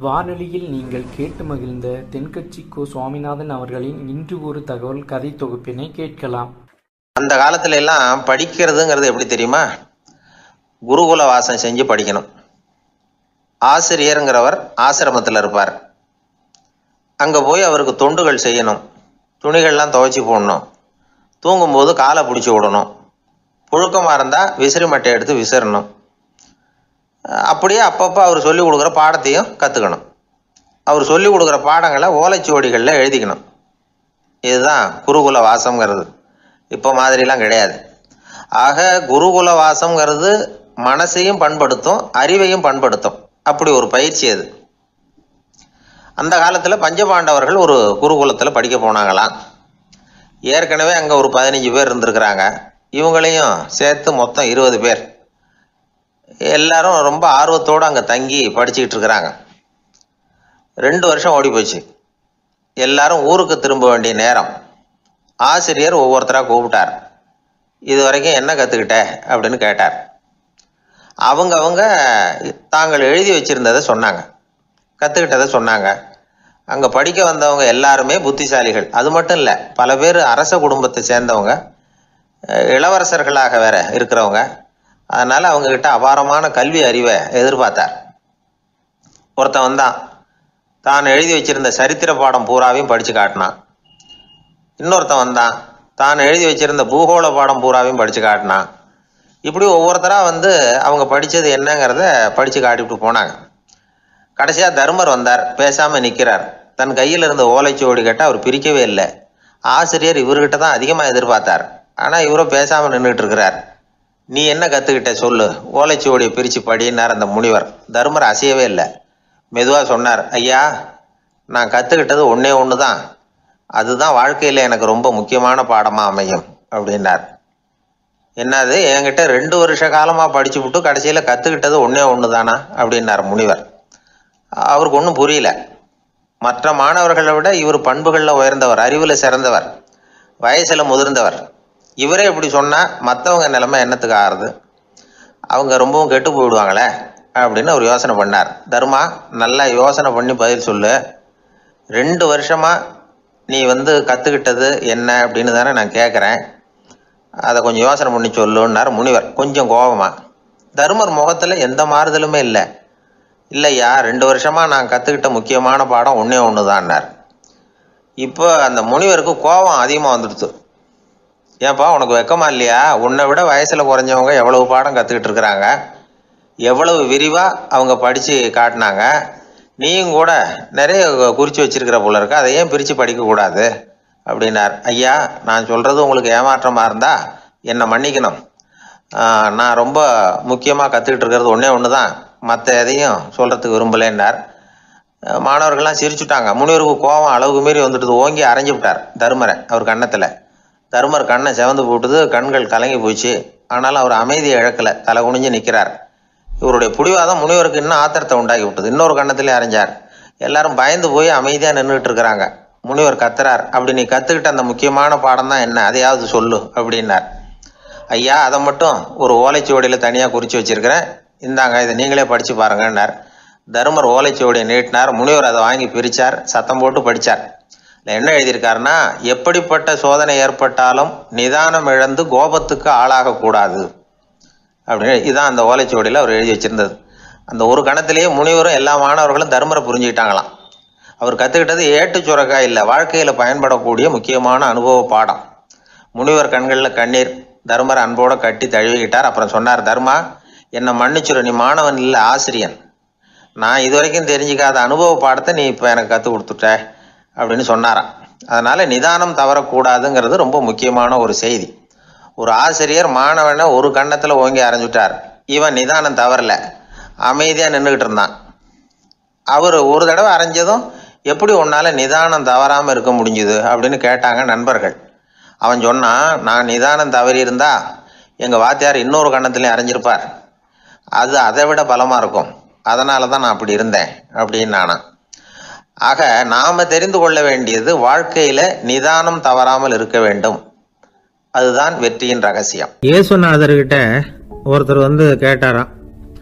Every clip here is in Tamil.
வானொலியில் நீங்கள் கேட்டு மகிழ்ந்த தென்கட்சி கோ. சுவாமிநாதன் அவர்களின் இன்று ஒரு தகவல் கதை தொகுப்பினை கேட்கலாம். அந்த காலத்துல எல்லாம் படிக்கிறதுங்கிறது எப்படி தெரியுமா? குருகுல வாசம் செஞ்சு படிக்கணும். ஆசிரியருங்கிறவர் ஆசிரமத்தில் இருப்பார். அங்கே போய் அவருக்கு தொண்டுகள் செய்யணும். துணிகள்லாம் துவைச்சி போடணும். தூங்கும்போது காலை பிடிச்சி விடணும். புழுக்கமாக இருந்தால் விசிறி மட்டை எடுத்து விசிறணும். அப்படியே அப்பப்போ அவர் சொல்லிக் கொடுக்குற பாடத்தையும் கற்றுக்கணும். அவர் சொல்லிக் கொடுக்குற பாடங்களை ஓலைச்சுவடிகளில் எழுதிக்கணும். இதுதான் குருகுல வாசம்ங்கிறது. இப்போ மாதிரிலாம் கிடையாது. ஆக குருகுல வாசம்ங்கிறது மனசையும் பண்படுத்தும், அறிவையும் பண்படுத்தும். அப்படி ஒரு பயிற்சி அது. அந்த காலத்தில் பஞ்சபாண்டவர்கள் ஒரு குருகுலத்தில் படிக்க போனாங்களாம். ஏற்கனவே அங்கே ஒரு 15 பேர் இருந்திருக்கிறாங்க. இவங்களையும் சேர்த்து மொத்தம் 20 பேர். எல்லாரும் ரொம்ப ஆர்வத்தோடு அங்கே தங்கி படிச்சுக்கிட்டு இருக்கிறாங்க. 2 வருஷம் ஓடி போச்சு. எல்லாரும் ஊருக்கு திரும்ப வேண்டிய நேரம். ஆசிரியர் ஒவ்வொருத்தராக கூப்பிட்டார். இது வரைக்கும் என்ன கற்றுக்கிட்ட அப்படின்னு கேட்டார். அவங்க தாங்கள் எழுதி வச்சிருந்ததை சொன்னாங்க, கற்றுக்கிட்டதை சொன்னாங்க. அங்கே படிக்க வந்தவங்க எல்லாருமே புத்திசாலிகள். அது மட்டும் இல்லை, பல பேர் அரச குடும்பத்தை சேர்ந்தவங்க, இளவரசர்களாக வேற இருக்கிறவங்க. அதனால் அவங்கக்கிட்ட அபாரமான கல்வி அறிவை எதிர்பார்த்தார். ஒருத்தன் வந்தான். தான் எழுதி வச்சிருந்த சரித்திர பாடம் பூராவையும் படித்து காட்டினான். இன்னொருத்தன் வந்தான். தான் எழுதி வச்சிருந்த பூகோள பாடம் பூராவையும் படித்து காட்டினான். இப்படி ஒவ்வொருத்தராக வந்து அவங்க படித்தது என்னங்கிறத படித்து காட்டிவிட்டு போனாங்க. கடைசியாக தர்மர் வந்தார். பேசாமல் நிற்கிறார். தன் கையில் இருந்த ஓலைச்சுவடி கேட்டால் அவர் பிரிக்கவே இல்லை. ஆசிரியர் இவர்கிட்ட தான் அதிகமாக எதிர்பார்த்தார். ஆனால் இவரும் பேசாமல் நின்றுட்டு இருக்கிறார். நீ என்ன கற்றுக்கிட்ட சொல்லு, ஓலைச்சுவடியை பிரித்து படினார் அந்த முனிவர். தர்மர் அசையவே இல்லை. மெதுவாக சொன்னார், ஐயா, நான் கற்றுக்கிட்டது ஒன்றே ஒன்று தான். அதுதான் வாழ்க்கையில் எனக்கு ரொம்ப முக்கியமான பாடமாக அமையும் அப்படின்னார். என்னது, என்கிட்ட 2 வருஷ காலமாக படித்து விட்டு கடைசியில் கற்றுக்கிட்டது ஒன்றே ஒன்று தானா அப்படின்னார் முனிவர். அவருக்கு ஒன்றும் புரியல. மற்ற மாணவர்களை விட இவர் பண்புகளில் உயர்ந்தவர், அறிவில் சிறந்தவர், வயசில் முதிர்ந்தவர். இவரே இப்படி சொன்னால் மற்றவங்க நிலைமை என்னத்துக்கு ஆறுது? அவங்க ரொம்பவும் கெட்டு போயிடுவாங்களே அப்படின்னு அவர் யோசனை பண்ணார். தர்மா, நல்லா யோசனை பண்ணி பதில் சொல்லு. 2 வருஷமாக நீ வந்து கற்றுக்கிட்டது என்ன அப்படின்னு தானே நான் கேட்குறேன். அதை கொஞ்சம் யோசனை பண்ணி சொல்லுன்னார் முனிவர் கொஞ்சம் கோபமாக. தர்மர் முகத்தில் எந்த மாறுதலுமே இல்லை. இல்லையா, 2 வருஷமாக நான் கற்றுக்கிட்ட முக்கியமான பாடம் ஒன்றே ஒன்று தான்னார். இப்போ அந்த முனிவருக்கு கோபம் அதிகமாக வந்துடுச்சு. ஏன்பா, உனக்கு வெக்கமா இல்லையா? உன்னை விட வயசில் குறைஞ்சவங்க எவ்வளவு பாடம் கற்றுக்கிட்டு இருக்கிறாங்க, எவ்வளவு விரிவாக அவங்க படித்து காட்டினாங்க. நீயும் கூட நிறைய குறித்து வச்சிருக்கிற போல இருக்க, அதை ஏன் பிரித்து படிக்கக்கூடாது அப்படின்னார். ஐயா, நான் சொல்கிறது உங்களுக்கு ஏமாற்றமாக இருந்தால் என்னை மன்னிக்கணும். நான் ரொம்ப முக்கியமாக கற்றுக்கிட்டு இருக்கிறது ஒன்றே ஒன்று தான், மற்ற எதையும் சொல்கிறதுக்கு விரும்பலைன்னார். மாணவர்கள்லாம் சிரிச்சுட்டாங்க. முனிவருக்கு கோபம் அளவுக்கு மீறி வந்துட்டு ஓங்கி அரைஞ்சு விட்டார் தர்மரை அவர் கன்னத்தில். தர்மர் கண்ணை செவந்து போட்டுது, கண்கள் கலங்கி போச்சு. ஆனாலும் அவர் அமைதியை இழக்கலை, தலை குனிஞ்சு நிற்கிறார். இவருடைய பிடிவாதம் முனிவருக்கு இன்னும் ஆத்திரத்தை உண்டாக்கி விட்டது. இன்னொரு கண்ணத்திலே அரைஞ்சார். எல்லாரும் பயந்து போய் அமைதியாக நின்றுட்டு இருக்கிறாங்க. முனிவர் கத்துறார், அப்படி நீ கற்றுக்கிட்ட அந்த முக்கியமான பாடம் தான் என்ன, அதையாவது சொல்லு அப்படின்னார். ஐயா, அதை மட்டும் ஒரு ஓலைச்சுவடியில் தனியாக குறித்து வச்சிருக்கிறேன், இந்தாங்க, இதை நீங்களே படித்து பாருங்கன்னார். தர்மர் ஓலைச்சுவடியை நீட்டினார். முனிவர் அதை வாங்கி பிரித்தார். சத்தம் போட்டு படித்தார். என்ன எழுதியிருக்காருன்னா, எப்படிப்பட்ட சோதனை ஏற்பட்டாலும் நிதானம் இழந்து கோபத்துக்கு ஆளாகக்கூடாது அப்படின்னு. இதுதான் அந்த ஓலைச்சுவடியில் அவர் எழுதி வச்சிருந்தது. அந்த ஒரு கணத்திலேயே முனிவரும் எல்லா மாணவர்களும் தர்மரை புரிஞ்சுக்கிட்டாங்களாம். அவர் கற்றுக்கிட்டது ஏட்டு சுரக்காய் இல்லை, வாழ்க்கையில் பயன்படக்கூடிய முக்கியமான அனுபவ பாடம். முனிவர் கண்களில் கண்ணீர். தர்மரை அன்போடு கட்டி தழுவிக்கிட்டார். அப்புறம் சொன்னார், தர்மா, என்னை மன்னிச்சுரு, நீ மாணவன் இல்லை, ஆசிரியன். நான் இது வரைக்கும் தெரிஞ்சிக்காத அனுபவ பாடத்தை நீ இப்போ எனக்கு கற்றுக் கொடுத்துட்ட அப்படின்னு சொன்னாராம். அதனால் நிதானம் தவறக்கூடாதுங்கிறது ரொம்ப முக்கியமான ஒரு செய்தி. ஒரு ஆசிரியர் மாணவனை ஒரு கண்ணத்தில் ஓங்கி அரைஞ்சுட்டார். இவன் நிதானம் தவறல, அமைதியாக நின்றுக்கிட்டு இருந்தான். அவர் ஒரு தடவை அரைஞ்சதும் எப்படி உன்னால் நிதானம் தவறாமல் இருக்க முடிஞ்சுது அப்படின்னு கேட்டாங்க நண்பர்கள். அவன் சொன்னான், நான் நிதானம் தவறி இருந்தா எங்கள் வாத்தியார் இன்னொரு கண்ணத்துலேயும் அரைஞ்சிருப்பார். அது அதை விட பலமாக இருக்கும். அதனால தான் நான் அப்படி இருந்தேன் அப்படின்னு நானான். ஆக நாம தெரிந்து கொள்ள வேண்டியது, வாழ்க்கையில நிதானம் தவறாமல் இருக்க வேண்டும். அதுதான் வெற்றியின் ரகசியம். இயேசுநாதர்கிட்ட ஒருத்தர் வந்து கேட்டாராம்,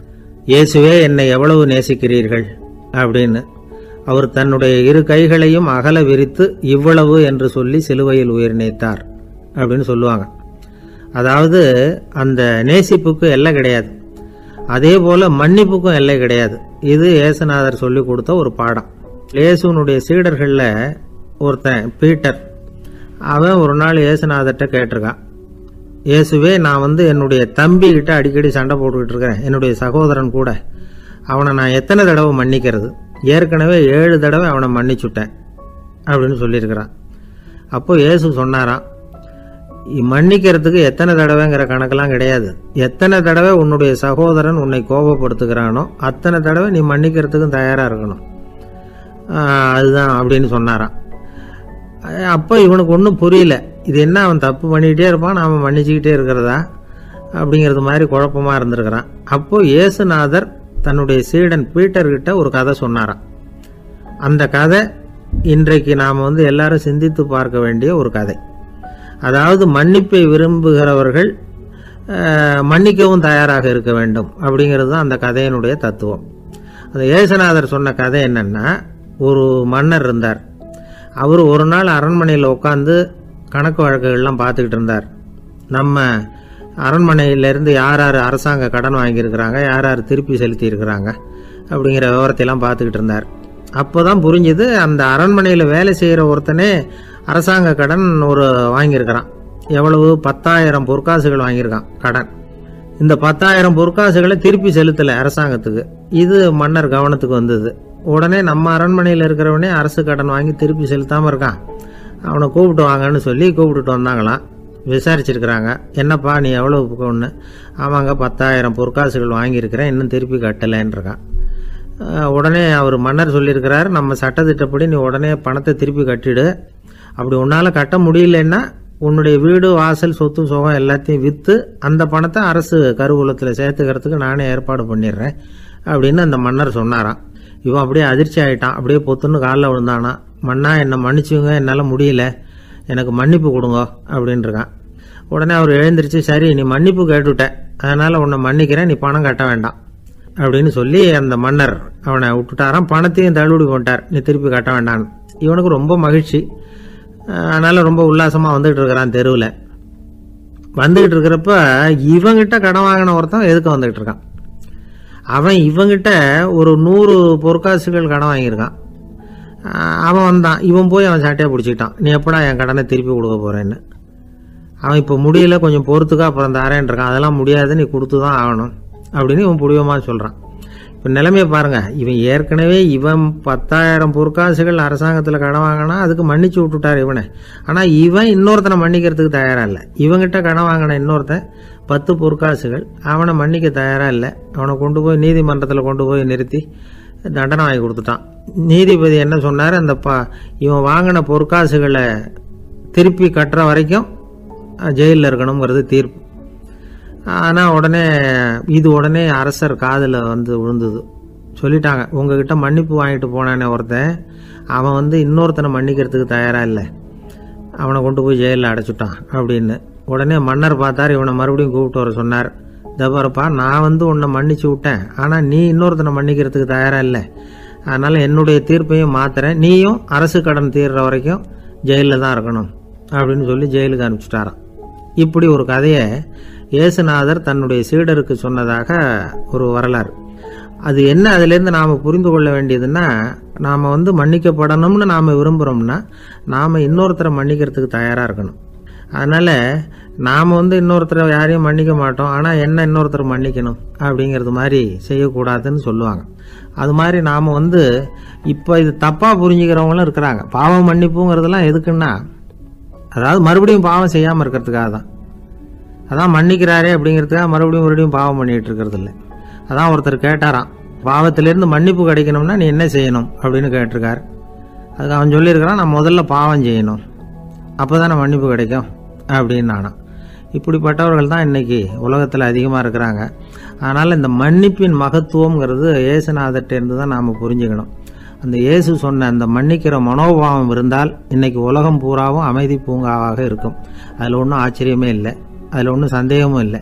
இயேசுவே, என்னை எவ்வளவு நேசிக்கிறீர்கள் அப்படின்னு. அவர் தன்னுடைய இரு கைகளையும் அகல விரித்து இவ்வளவு என்று சொல்லி சிலுவையில் உயிர் நீத்தார் அப்படின்னு சொல்லுவாங்க. அதாவது அந்த நேசிப்புக்கு எல்லை கிடையாது, அதே போல மன்னிப்புக்கும் எல்லை கிடையாது. இது இயேசுநாதர் சொல்லி கொடுத்த ஒரு பாடம். இயேசுனுடைய சீடர்களில் ஒருத்தன் பீட்டர், அவன் ஒரு நாள் இயேசுநாதர்கிட்ட கேட்டிருக்கான், இயேசுவே, நான் என்னுடைய தம்பி கிட்ட அடிக்கடி சண்டை போட்டுக்கிட்டு இருக்கிறேன், என்னுடைய சகோதரன் கூட, அவனை நான் எத்தனை தடவை மன்னிக்கிறது? ஏற்கனவே 7 தடவை அவனை மன்னிச்சுட்டேன் அப்படின்னு சொல்லியிருக்கிறான். அப்போ இயேசு சொன்னாராம், மன்னிக்கிறதுக்கு எத்தனை தடவைங்கிற கணக்கெல்லாம் கிடையாது. எத்தனை தடவை உன்னுடைய சகோதரன் உன்னை கோபப்படுத்துகிறானோ அத்தனை தடவை நீ மன்னிக்கிறதுக்கும் தயாராக இருக்கணும், அதுதான் அப்படின்னு சொன்னாராம். அப்போ இவனுக்கு ஒன்றும் புரியல, இது என்ன அவன் தப்பு பண்ணிக்கிட்டே இருப்பான், நாம் மன்னிச்சுக்கிட்டே இருக்கிறதா அப்படிங்கிறது மாதிரி குழப்பமாக இருந்திருக்கிறான். அப்போ இயேசுநாதர் தன்னுடைய சீடன் பீட்டர்கிட்ட ஒரு கதை சொன்னாராம். அந்த கதை இன்றைக்கு நாம் எல்லாரும் சிந்தித்து பார்க்க வேண்டிய ஒரு கதை. அதாவது மன்னிப்பை விரும்புகிறவர்கள் மன்னிக்கவும் தயாராக இருக்க வேண்டும் அப்படிங்கிறது தான் அந்த கதையினுடைய தத்துவம். அந்த இயேசுநாதர் சொன்ன கதை என்னன்னா, ஒரு மன்னர் இருந்தார். அவர் ஒரு நாள் அரண்மனையில் உட்காந்து கணக்கு வழக்குகள்லாம் பார்த்துக்கிட்டு இருந்தார். நம்ம அரண்மனையிலேருந்து யார் யார் அரசாங்க கடன் வாங்கியிருக்கிறாங்க, யார் யார் திருப்பி செலுத்தி இருக்கிறாங்க அப்படிங்கிற விவரத்தையெல்லாம் பார்த்துக்கிட்டு இருந்தார். அப்போ தான் புரிஞ்சுது, அந்த அரண்மனையில் வேலை செய்கிற ஒருத்தனே அரசாங்க கடன் வாங்கியிருக்கிறான். எவ்வளவு? 10,000 பொற்காசுகள் வாங்கியிருக்கான் கடன். இந்த 10,000 பொற்காசுகளை திருப்பி செலுத்தலை அரசாங்கத்துக்கு. இது மன்னர் கவனத்துக்கு வந்தது. உடனே நம்ம அரண்மனையில் இருக்கிறவனே அரசு கடன் வாங்கி திருப்பி செலுத்தாமல் இருக்கான், அவனை கூப்பிட்டு வாங்கன்னு சொல்லி கூப்பிட்டுட்டு வந்தாங்களாம். விசாரிச்சிருக்கிறாங்க, என்னப்பா நீ எவ்வளவு ஒன்று? ஆமாங்க, 10,000 பொற்காசுகள் வாங்கியிருக்கிறேன், இன்னும் திருப்பி கட்டலைன்றிருக்கான். உடனே அவர் மன்னர் சொல்லியிருக்கிறார், நம்ம சட்டத்திட்டப்படி நீ உடனே பணத்தை திருப்பி கட்டிடு. அப்படி உன்னால் கட்ட முடியலன்னா உன்னுடைய வீடு வாசல் சொத்து சுகம் எல்லாத்தையும் விற்று அந்த பணத்தை அரசு கருவூலத்தில் சேர்த்துக்கிறதுக்கு நானே ஏற்பாடு பண்ணிடுறேன் அப்படின்னு அந்த மன்னர் சொன்னாராம். இவன் அப்படியே அதிர்ச்சி ஆகிட்டான், அப்படியே பொத்துன்னு காலில் விழுந்தானா. மன்னா, என்னை மன்னிச்சுங்க, என்னால் முடியல, எனக்கு மன்னிப்பு கொடுங்க அப்படின்ட்டுருக்கான். உடனே அவர் எழுந்திரிச்சு, சரி நீ மன்னிப்பு கேட்டுவிட்ட, அதனால் உன்னை மன்னிக்கிறேன், நீ பணம் கட்ட வேண்டாம் அப்படின்னு சொல்லி அந்த மன்னர் அவனை விட்டுட்டாராம். பணத்தையும் தள்ளுபடி போட்டார், நீ திருப்பி கட்ட வேண்டான்னு. இவனுக்கு ரொம்ப மகிழ்ச்சி, அதனால் ரொம்ப உல்லாசமாக வந்துகிட்டு இருக்கிறான். தெருவில் வந்துகிட்டு இருக்கிறப்ப இவங்கிட்ட கடன் வாங்கின ஒருத்தன் எதுக்கு வந்துகிட்டு இருக்கான். அவன் இவங்கிட்ட ஒரு 100 பொற்காசுகள் கடன் வாங்கியிருக்கான். அவன் வந்தான், இவன் போய் அவன் சாட்டையாக பிடிச்சிக்கிட்டான், நீ எப்படா என் கடனை திருப்பி கொடுக்க போகிறேன்னு. அவன் இப்போ முடியல, கொஞ்சம் பொறுத்துக்கா, அப்புறம் தரேன் இருக்கான். அதெல்லாம் முடியாது, நீ கொடுத்து தான் ஆகணும் அப்படின்னு இவன் புடிவமாக சொல்கிறான். இப்போ நிலைமையை பாருங்கள், இவன் ஏற்கனவே 10,000 பொற்காசுகள் அரசாங்கத்தில் கடன் வாங்கினா அதுக்கு மன்னிச்சு விட்டுட்டார் இவனை. ஆனால் இவன் இன்னொருத்தனை மன்னிக்கிறதுக்கு தயாராக இல்லை. இவங்கிட்ட கடன் வாங்கின இன்னொருத்தன் 10 பொற்காசுகள், அவனை மன்னிக்க தயாராக இல்லை. அவனை கொண்டு போய் நீதிமன்றத்தில் கொண்டு போய் நிறுத்தி தண்டனை வாங்கி கொடுத்துட்டான். நீதிபதி என்ன சொன்னார், அந்த இவன் வாங்கின பொற்காசுகளை திருப்பி கட்டுற வரைக்கும் ஜெயிலில் இருக்கணுங்கிறது தீர்ப்பு. ஆனால் உடனே அரசர் காதில் விழுந்தது. சொல்லிட்டாங்க, உங்ககிட்ட மன்னிப்பு வாங்கிட்டு போனானே ஒருத்தன், அவன் இன்னொருத்தனை மன்னிக்கிறதுக்கு தயாராக இல்லை, அவனை கொண்டு போய் ஜெயிலில் அடைச்சிட்டான் அப்படின்னு. உடனே மன்னர் பார்த்தார், இவனை மறுபடியும் கூப்பிட்டு வர சொன்னார். தபாரப்பா, நான் உன்னை மன்னிச்சு விட்டேன், ஆனால் நீ இன்னொருத்தனை மன்னிக்கிறதுக்கு தயாராக இல்லை, அதனால் என்னுடைய தீர்ப்பையும் மாத்துறேன், நீயும் அரசு கடன் தீர்ற வரைக்கும் ஜெயிலில் தான் இருக்கணும் அப்படின்னு சொல்லி ஜெயிலுக்கு அனுப்பிச்சிட்டாராம். இப்படி ஒரு கதையை இயேசுநாதர் தன்னுடைய சீடருக்கு சொன்னதாக ஒரு வரலாறு. அது என்ன, அதிலேருந்து நாம் புரிந்து கொள்ள வேண்டியதுன்னா, நாம் மன்னிக்கப்படணும்னு நாம் விரும்புகிறோம்னா நாம் இன்னொருத்தரை மன்னிக்கிறதுக்கு தயாராக இருக்கணும். அதனால் நாம் இன்னொருத்தரை யாரையும் மன்னிக்க மாட்டோம், ஆனால் என்ன இன்னொருத்தரை மன்னிக்கணும் அப்படிங்கிறது மாதிரி செய்யக்கூடாதுன்னு சொல்லுவாங்க. அது மாதிரி நாம் இப்போ இது தப்பாக புரிஞ்சுக்கிறவங்களும் இருக்கிறாங்க. பாவம் மன்னிப்புங்கிறதுலாம் எதுக்குன்னா, அதாவது மறுபடியும் பாவம் செய்யாமல் இருக்கிறதுக்காக தான். அதான் மன்னிக்கிறாரே அப்படிங்கிறதுக்காக மறுபடியும் பாவம் பண்ணிகிட்டு இருக்கிறது இல்லை. அதான் ஒருத்தர் கேட்டாராம், பாவத்திலேருந்து மன்னிப்பு கிடைக்கணும்னா நீ என்ன செய்யணும் அப்படின்னு கேட்டிருக்கார். அதுக்கு அவன் சொல்லியிருக்கிறான், நான் முதல்ல பாவம் செய்யணும், அப்போ தானே மன்னிப்பு கிடைக்கும் அப்படின்னு நானும். இப்படிப்பட்டவர்கள் தான் இன்றைக்கி உலகத்தில் அதிகமாக இருக்கிறாங்க. அதனால் இந்த மன்னிப்பின் மகத்துவங்கிறது இயேசுநாதர்கிட்டேருந்து தான் நாம் புரிஞ்சுக்கணும். அந்த இயேசு சொன்ன அந்த மன்னிக்கிற மனோபாவம் இருந்தால் இன்றைக்கி உலகம் பூராவும் அமைதி பூங்காவாக இருக்கும். அதில் ஒன்றும் ஆச்சரியமே இல்லை, அதில் ஒன்றும் சந்தேகமும் இல்லை.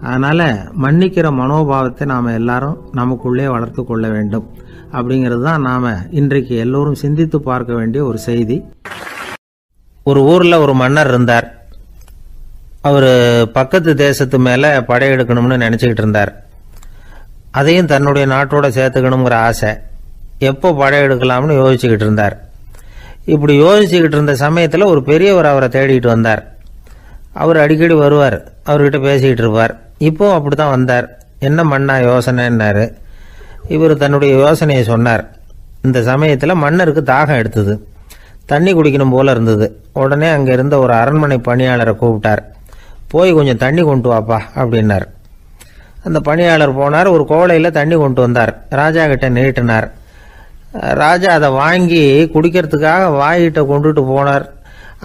அதனால் மன்னிக்கிற மனோபாவத்தை நாம் எல்லாரும் நமக்குள்ளே வளர்த்து கொள்ள வேண்டும். அப்படிங்கிறது தான் நாம் இன்றைக்கு எல்லோரும் சிந்தித்து பார்க்க வேண்டிய ஒரு செய்தி. ஒரு ஊரில் ஒரு மன்னர் இருந்தார். அவர் பக்கத்து தேசத்து மேலே படையெடுக்கணும்னு நினச்சிக்கிட்டு இருந்தார். அதையும் தன்னுடைய நாட்டோட சேர்த்துக்கணுங்கிற ஆசை. எப்போ படையெடுக்கலாம்னு யோசிச்சுக்கிட்டு இருந்தார். இப்படி யோசிச்சுக்கிட்டு இருந்த சமயத்தில் ஒரு பெரியவர் அவரை தேடிட்டு வந்தார். அவர் அடிக்கடி வருவார், அவர்கிட்ட பேசிக்கிட்டு இருப்பார். இப்போ அப்படி தான் வந்தார். என்ன மன்னா யோசனைன்னாரு. இவர் தன்னுடைய யோசனையை சொன்னார். இந்த சமயத்தில் மன்னருக்கு தாகம் எடுத்தது, தண்ணி குடிக்கணும் போல இருந்தது. உடனே அங்கே இருந்த ஒரு அரண்மனை பணியாளரை கூப்பிட்டார். போய் கொஞ்சம் தண்ணி கொண்டு வாப்பா அப்படின்னார். அந்த பணியாளர் போனார். ஒரு கோலையில் தண்ணி கொண்டு வந்தார். ராஜா கிட்ட நீட்டினார். ராஜா அதை வாங்கி குடிக்கிறதுக்காக வாய்கிட்ட கொண்டுட்டு போனார்.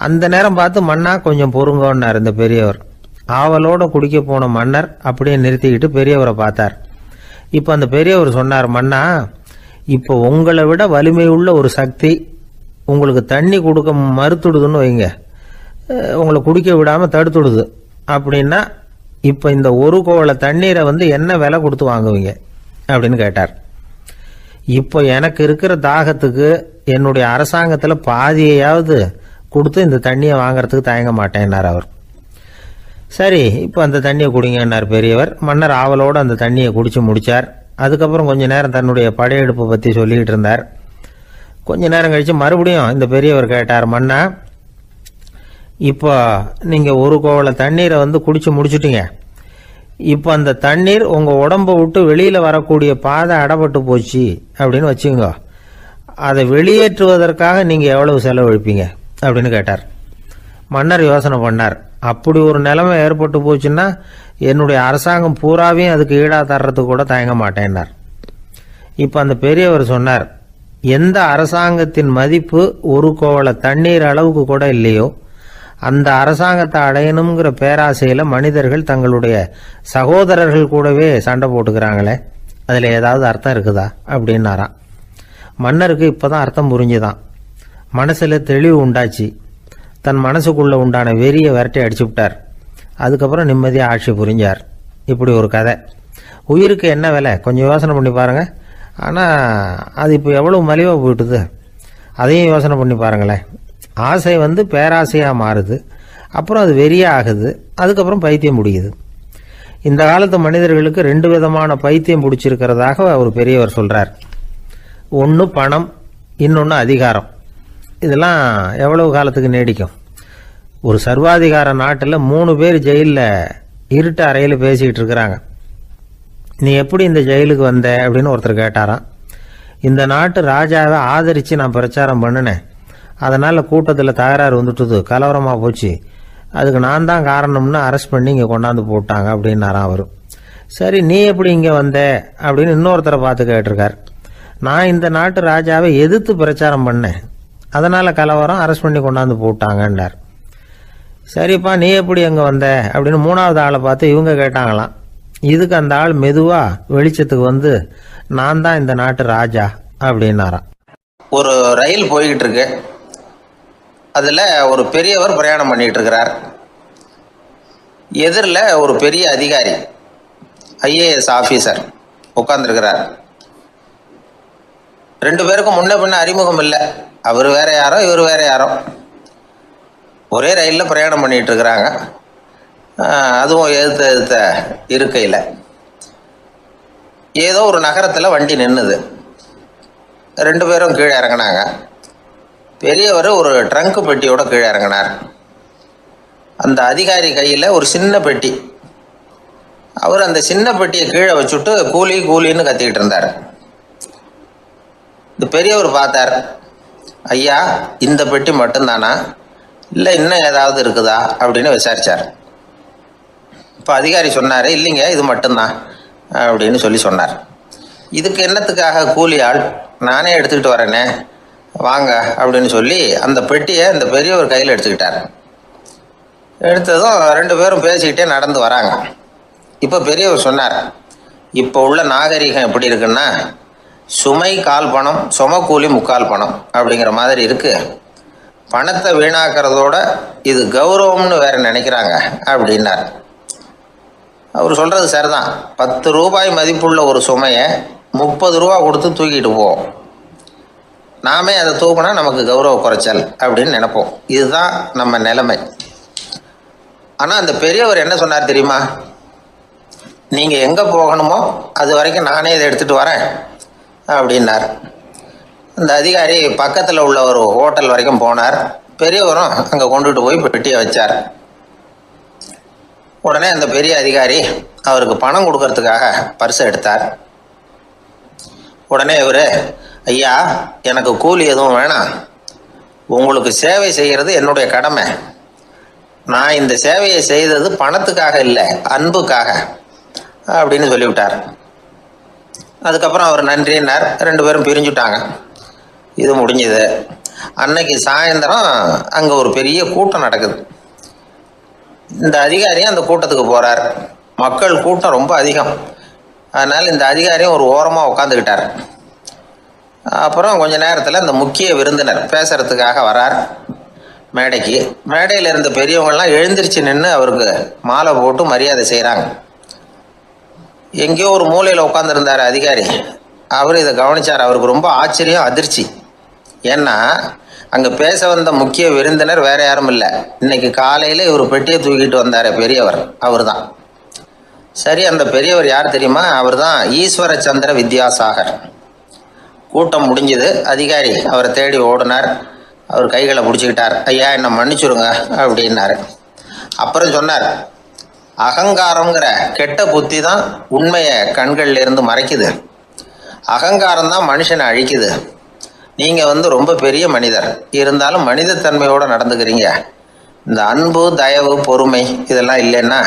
அந்த நேரம் பார்த்து மன்னா கொஞ்சம் பொறுங்கன்னார் இந்த பெரியவர். ஆவலோட குடிக்க போன மன்னர் அப்படியே நிறுத்திக்கிட்டு பெரியவரை பார்த்தார். இப்போ அந்த பெரியவர் சொன்னார், மன்னா, இப்போ உங்களை விட வலிமை உள்ள ஒரு சக்தி உங்களுக்கு தண்ணி கொடுக்க மறுத்துடுதுன்னு வைங்க, உங்களை குடிக்க விடாமல் தடுத்துடுது அப்படின்னா, இப்போ இந்த ஒரு கோவள தண்ணீரை என்ன விலை கொடுத்து வாங்குவீங்க அப்படின்னு கேட்டார். இப்போ எனக்கு இருக்கிற தாகத்துக்கு என்னுடைய அரசாங்கத்தில் பாதியையாவது கொடுத்து இந்த தண்ணியை வாங்கறதுக்கு தயங்க மாட்டேன்னார் அவர். சரி, இப்போ அந்த தண்ணியை குடிங்கன்னார் பெரியவர். மன்னர் ஆவலோடு அந்த தண்ணியை குடிச்சு முடித்தார். அதுக்கப்புறம் கொஞ்ச நேரம் தன்னுடைய படையெடுப்பை பற்றி சொல்லிக்கிட்டு இருந்தார். கொஞ்ச நேரம் கழித்து மறுபடியும் இந்த பெரியவர் கேட்டார், மன்னா, இப்போ நீங்கள் ஒரு கோவள தண்ணீரை குடிச்சு முடிச்சுட்டீங்க. இப்போ அந்த தண்ணீர் உங்கள் உடம்பை விட்டு வெளியில் வரக்கூடிய பாதை அடப்பட்டு போச்சு அப்படின்னு வச்சுங்க, அதை வெளியேற்றுவதற்காக நீங்கள் எவ்வளவு செலவழிப்பீங்க அப்படின்னு கேட்டார். மன்னர் யோசனை பண்ணார். அப்படி ஒரு நிலைமை ஏற்பட்டு போச்சுன்னா என்னுடைய அரசாங்கம் பூராவையும் அதுக்கு ஈடாக தர்றதுக்கு கூட தயங்க மாட்டேன்னார். இப்போ அந்த பெரியவர் சொன்னார், எந்த அரசாங்கத்தின் மதிப்பு ஒரு கோவள தண்ணீர் அளவுக்கு கூட இல்லையோ அந்த அரசாங்கத்தை அடையணுங்கிற பேராசையில் மனிதர்கள் தங்களுடைய சகோதரர்கள் கூடவே சண்டை போட்டுக்கிறாங்களே, அதில் ஏதாவது அர்த்தம் இருக்குதா அப்படின்னாராம். மன்னருக்கு இப்போதான் அர்த்தம் புரிஞ்சுதான். மனசில் தெளிவு உண்டாச்சு. தன் மனசுக்குள்ளே உண்டான வெறியை விரட்டி அடிச்சு விட்டார். அதுக்கப்புறம் நிம்மதியாக ஆட்சி புரிஞ்சார். இப்படி ஒரு கதை. உயிருக்கு என்ன விலை கொஞ்சம் யோசனை பண்ணி பாருங்கள். ஆனால் அது இப்போ எவ்வளோ மலிவாக போயிட்டுது, அதையும் யோசனை பண்ணி பாருங்களேன். ஆசை பேராசையாக மாறுது, அப்புறம் அது வெறியாக ஆகுது, அதுக்கப்புறம் பைத்தியம் பிடிக்குது. இந்த காலத்து மனிதர்களுக்கு 2 விதமான பைத்தியம் பிடிச்சிருக்கிறதாக ஒரு பெரியவர் சொல்கிறார். ஒன்று பணம், இன்னொன்று அதிகாரம். இதெல்லாம் எவ்வளவு காலத்துக்கு நீடிக்கும்? ஒரு சர்வாதிகார நாட்டில் 3 பேர் ஜெயிலில் இருட்டு அறையில் பேசிக்கிட்டு இருக்கிறாங்க. நீ எப்படி இந்த ஜெயிலுக்கு வந்த அப்படின்னு ஒருத்தர் கேட்டாராம். இந்த நாட்டு ராஜாவை ஆதரித்து நான் பிரச்சாரம் பண்ணினேன், அதனால் கூட்டத்தில் தகராறு வந்துட்டுது, கலவரமாக போச்சு, அதுக்கு நான் தான் காரணம்னு அரெஸ்ட் பண்ணி இங்கே கொண்டாந்து போட்டாங்க அப்படின்னாராம் அவர். சரி, நீ எப்படி இங்கே வந்த அப்படின்னு இன்னொருத்தரை பார்த்து கேட்டிருக்கார். நான் இந்த நாட்டு ராஜாவை எதிர்த்து பிரச்சாரம் பண்ணேன், அதனால் கலவரம், அரெஸ்ட் பண்ணி கொண்டாந்து போட்டாங்கன்னார். சரிப்பா, நீ எப்படி அங்கே வந்த அப்படின்னு 3வது ஆளை பார்த்து இவங்க கேட்டாங்களாம். இதுக்கு அந்த ஆள் மெதுவாக வெளிச்சத்துக்கு நான் தான் இந்த நாட்டு ராஜா அப்படின்னாராம். ஒரு ரயில் போய்கிட்டு இருக்கு. அதில் ஒரு பெரியவர் பிரயாணம் பண்ணிகிட்டு இருக்கிறார். எதிரில் ஒரு பெரிய அதிகாரி, ஐஏஎஸ் ஆஃபீஸர் உட்காந்துருக்கிறார். 2 பேருக்கும் முன்ன பின்ன அறிமுகம் இல்லை. அவர் வேற யாரோ, இவர் வேற யாரோ. ஒரே ரயிலில் பிரயாணம் பண்ணிகிட்டு இருக்கிறாங்க. அதுவும் எதிர்த்த இருக்கையில். ஏதோ ஒரு நகரத்தில் வண்டி நின்றுது. 2 பேரும் கீழே இறங்கினாங்க. பெரியவர் ஒரு ட்ரங்க் பெட்டியோட கீழே இறங்கினார். அந்த அதிகாரி கையில் ஒரு சின்ன பெட்டி. அவர் அந்த சின்ன பெட்டியை கீழே வச்சுட்டு கூலி கூலின்னு கத்திக்கிட்டு இருந்தார். இந்த பெரியவர் பார்த்தார். ஐயா, இந்த பெட்டி மட்டும்தானா, இல்லை இன்னும் ஏதாவது இருக்குதா அப்படின்னு விசாரித்தார். இப்போ அதிகாரி சொன்னார், இல்லைங்க, இது மட்டும்தான் அப்படின்னு சொன்னார். இதுக்கு என்னத்துக்காக கூலி ஆள், நானே எடுத்துக்கிட்டு வரேனே, வாங்க அப்படின்னு சொல்லி அந்த பெட்டியை இந்த பெரியவர் கையில் எடுத்துக்கிட்டார். எடுத்ததும் 2 பேரும் பேசிக்கிட்டே நடந்து வராங்க. இப்போ பெரியவர் சொன்னார், இப்போ உள்ள நாகரிகம் எப்படி இருக்குன்னா, சுமை கால் பணம், சுமக்கூலி முக்கால் பணம் அப்படிங்கிற மாதிரி இருக்கு. பணத்தை வீணாக்கிறதோட இது கௌரவம்னு வேற நினைக்கிறாங்க அப்படின்னார். அவர் சொல்கிறது சரிதான். 10 ரூபாய் மதிப்புள்ள ஒரு சுமையை 30 ரூபா கொடுத்து தூக்கிட்டு போவோம். நாமே அதை தூக்கினா நமக்கு கௌரவ குறைச்சல் அப்படின்னு நினைப்போம். இதுதான் நம்ம நிலைமை. ஆனால் அந்த பெரியவர் என்ன சொன்னார் தெரியுமா? நீங்கள் எங்கே போகணுமோ அது வரைக்கும் நானே இதை எடுத்துகிட்டு வரேன் அப்படின்னார். அந்த அதிகாரி பக்கத்தில் உள்ள ஒரு ஹோட்டல் வரைக்கும் போனார். பெரியவரும் அங்கே கொண்டுட்டு போய் பெட்டியை வச்சார். உடனே அந்த பெரிய அதிகாரி அவருக்கு பணம் கொடுக்கறதுக்காக பர்ஸை எடுத்தார். உடனே இவர், ஐயா, எனக்கு கூலி எதுவும் வேணாம், உங்களுக்கு சேவை செய்கிறது என்னுடைய கடமை. நான் இந்த சேவையை செய்தது பணத்துக்காக இல்லை, அன்புக்காக அப்படின்னு சொல்லிவிட்டார். அதுக்கப்புறம் அவர் நன்றினார். 2 பேரும் பிரிஞ்சுட்டாங்க. இது முடிஞ்சது. அன்னைக்கு சாயந்தரம் அங்கே ஒரு பெரிய கூட்டம் நடக்குது. இந்த அதிகாரியும் அந்த கூட்டத்துக்கு போகிறார். மக்கள் கூட்டம் ரொம்ப அதிகம். அதனால் இந்த அதிகாரியும் ஒரு ஓரமாக உட்காந்துக்கிட்டார். அப்புறம் கொஞ்ச நேரத்தில் இந்த முக்கிய விருந்தினர் பேசுறதுக்காக வரார் மேடைக்கு. மேடையில் இருந்த பெரியவங்கள்லாம் எழுந்திரிச்சு நின்று அவருக்கு மாலை போட்டு மரியாதை செய்கிறாங்க. எங்கேயோ ஒரு மூலையில் உட்காந்துருந்தார் அதிகாரி. அவர் இதை கவனித்தார். அவருக்கு ரொம்ப ஆச்சரியம், அதிர்ச்சி. ஏன்னா அங்கே பேச வந்த முக்கிய விருந்தினர் வேற யாரும் இல்லை, இன்னைக்கு காலையில் இவர் பெட்டியை தூக்கிட்டு வந்தார் பெரியவர், அவர் தான். சரி, அந்த பெரியவர் யார் தெரியுமா? அவர் தான் ஈஸ்வர சந்திர வித்யாசாகர். கூட்டம் முடிஞ்சது. அதிகாரி அவரை தேடி ஓடினார். அவர் கைகளை பிடிச்சிக்கிட்டார். ஐயா, என்னை மன்னிச்சுருங்க அப்படின்னாரு. அப்புறம் சொன்னார், அகங்காரங்கிற கெட்ட புத்தி தான் உண்மையை கண்கள்ல இருந்து மறைக்குது. அகங்காரம் தான் மனுஷனை அழிக்குது. நீங்கள் ரொம்ப பெரிய மனிதர், இருந்தாலும் மனிதத்தன்மையோடு நடந்துக்கிறீங்க. இந்த அன்பு, தயவு, பொறுமை இதெல்லாம் இல்லைன்னா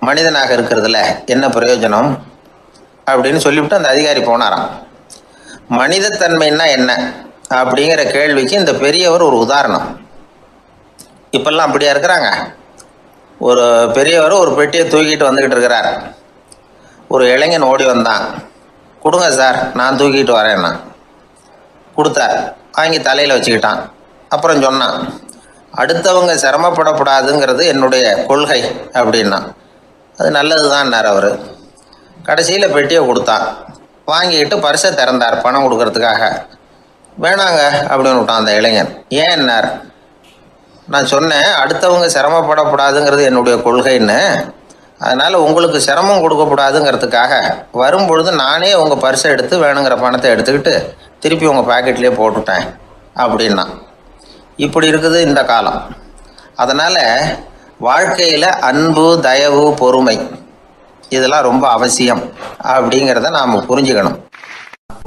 மனிதனாக இருக்கிறதுல என்ன பிரயோஜனம் அப்படின்னு சொல்லிவிட்டு அந்த அதிகாரி போனாராம். மனிதத்தன்மைன்னா என்ன அப்படிங்கிற கேள்விக்கு இந்த பெரியவர் ஒரு உதாரணம். இப்பெல்லாம் அப்படியா இருக்கிறாங்க? ஒரு பெரியவர் ஒரு பெட்டியை தூக்கிட்டு வந்துக்கிட்டு இருக்கிறார். ஒரு இளைஞன் ஓடி வந்தான். கொடுங்க சார், நான் தூக்கிட்டு வரேன்னா. கொடுத்தார். வாங்கி தலையில் வச்சுக்கிட்டான். அப்புறம் சொன்னான், அடுத்தவங்க சிரமப்படக்கூடாதுங்கிறது என்னுடைய கொள்கை அப்படின்னா. அது நல்லது தான்னார் அவர். கடைசியில் பெட்டியை கொடுத்தான். வாங்கிக்கிட்டு பர்ஸை திறந்தார் பணம் கொடுக்கறதுக்காக. வேணாங்க அப்படின்னு விட்டான் அந்த இளைஞன். ஏன்னார்? நான் சொன்னேன் அடுத்தவங்க சிரமப்படக்கூடாதுங்கிறது என்னுடைய கொள்கைன்னு. அதனால் உங்களுக்கு சிரமம் கொடுக்கக்கூடாதுங்கிறதுக்காக வரும்பொழுது நானே உங்கள் பர்ஸை எடுத்து வேணுங்கிற பணத்தை எடுத்துக்கிட்டு திருப்பி உங்கள் பாக்கெட்லேயே போட்டுட்டேன் அப்படின்னா. இப்படி இருக்குது இந்த காலம். அதனால் வாழ்க்கையில் அன்பு, தயவு, பொறுமை இதெல்லாம் ரொம்ப அவசியம் அப்படிங்கிறத நாம் புரிஞ்சுக்கணும்.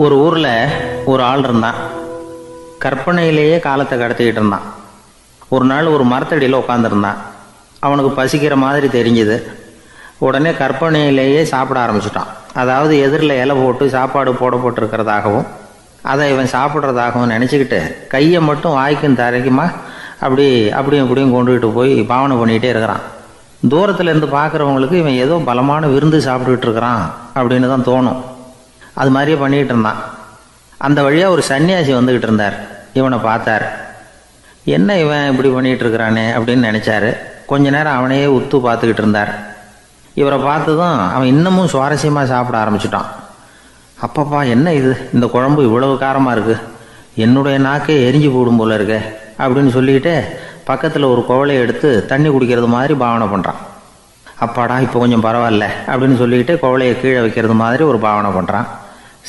ஒரு ஊரில் ஒரு ஆள் இருந்தான். கற்பனையிலேயே காலத்தை கடத்திக்கிட்டு இருந்தான். ஒரு நாள் ஒரு மரத்தடியில் உட்காந்துருந்தான். அவனுக்கு பசிக்கிற மாதிரி தெரிஞ்சுது. உடனே கற்பனையிலேயே சாப்பிட ஆரம்பிச்சிட்டான். அதாவது எதிரில் இலை போட்டு சாப்பாடு போடப்பட்டிருக்கிறதாகவும் அதை இவன் சாப்பிட்றதாகவும் நினச்சிக்கிட்டு கையை மட்டும் வாய்க்கும் தரைக்குமா அப்படியும் இப்படியும் கொண்டுகிட்டு போய் பாவனை பண்ணிக்கிட்டே இருக்கிறான். தூரத்தில் இருந்து பார்க்குறவங்களுக்கு இவன் ஏதோ பலமான விருந்து சாப்பிட்டுக்கிட்டு இருக்கிறான் அப்படின்னு தான் தோணும். அது மாதிரியே பண்ணிக்கிட்டு இருந்தான். அந்த வழியாக ஒரு சன்னியாசி வந்துக்கிட்டு இருந்தார். இவனை பார்த்தார். என்ன இவன் இப்படி பண்ணிகிட்டு இருக்கிறானே அப்படின்னு நினச்சாரு. கொஞ்ச நேரம் அவனையே உத்து பார்த்துக்கிட்டு இருந்தார். இவரை பார்த்ததும் அவன் இன்னமும் சுவாரஸ்யமாக சாப்பிட ஆரம்பிச்சிட்டான். அப்பப்பா, என்ன இது, இந்த குழம்பு இவ்வளவு காரமாக இருக்குது, என்னுடைய நாக்கே எரிஞ்சு போடும் போல இருக்கு அப்படின்னு சொல்லிக்கிட்டு பக்கத்தில் ஒரு குவளையை எடுத்து தண்ணி குடிக்கிறது மாதிரி பாவனை பண்ணுறான். அப்பாடா, இப்போ கொஞ்சம் பரவாயில்ல அப்படின்னு சொல்லிக்கிட்டு குவளையை கீழே வைக்கிறது மாதிரி ஒரு பாவனை பண்ணுறான்.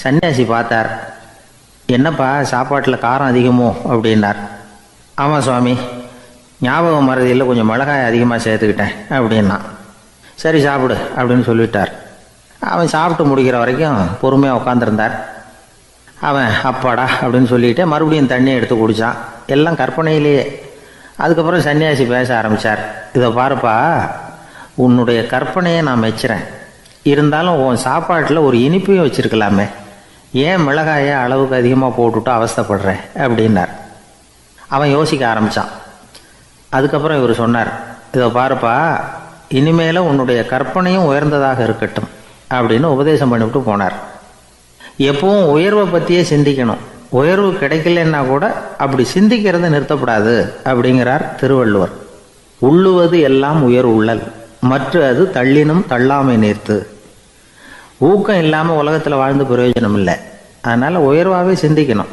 சன்னியாசி பார்த்தார். என்னப்பா, சாப்பாட்டில் காரம் அதிகமோ அப்படின்னார். ஆமாம் சுவாமி, ஞாபகம் மறதியில் கொஞ்சம் மிளகாய் அதிகமாக சேர்த்துக்கிட்டேன் அப்படின்னா. சரி சாப்பிடு அப்படின்னு சொல்லிட்டார். அவன் சாப்பிட்டு முடிக்கிற வரைக்கும் பொறுமையாக உட்காந்துருந்தார். அவன் அப்பாடா அப்படின்னு சொல்லிட்டு மறுபடியும் தண்ணியை எடுத்து குடித்தான். எல்லாம் கற்பனையிலேயே. அதுக்கப்புறம் சன்னியாசி பேச ஆரம்பித்தார். இதை பாருப்பா, உன்னுடைய கற்பனையை நான் மெச்சுறேன். இருந்தாலும் உன் சாப்பாட்டில் ஒரு இனிப்பையும் வச்சுருக்கலாமே, ஏன் மிளகாயை அளவுக்கு அதிகமாக போட்டுவிட்டு அவஸ்தைப்படுறேன் அப்படின்னார். அவன் யோசிக்க ஆரம்பித்தான். அதுக்கப்புறம் இவர் சொன்னார், இதை பாருப்பா, இனிமேல உன்னுடைய கற்பனையும் உயர்ந்ததாக இருக்கட்டும் அப்படின்னு உபதேசம் பண்ணிவிட்டு போனார். எப்பவும் உயர்வை பற்றியே சிந்திக்கணும். உயர்வு கிடைக்கலன்னா கூட அப்படி சிந்திக்கிறத நிறுத்தப்படாது அப்படிங்கிறார் திருவள்ளுவர். உள்ளுவது எல்லாம் உயர் உள்ளல், மற்ற அது தள்ளினும் தள்ளாமை நேர்த்து. ஊக்கம் இல்லாமல் உலகத்தில் வாழ்ந்து பிரயோஜனம் இல்லை. அதனால் உயர்வாகவே சிந்திக்கணும்.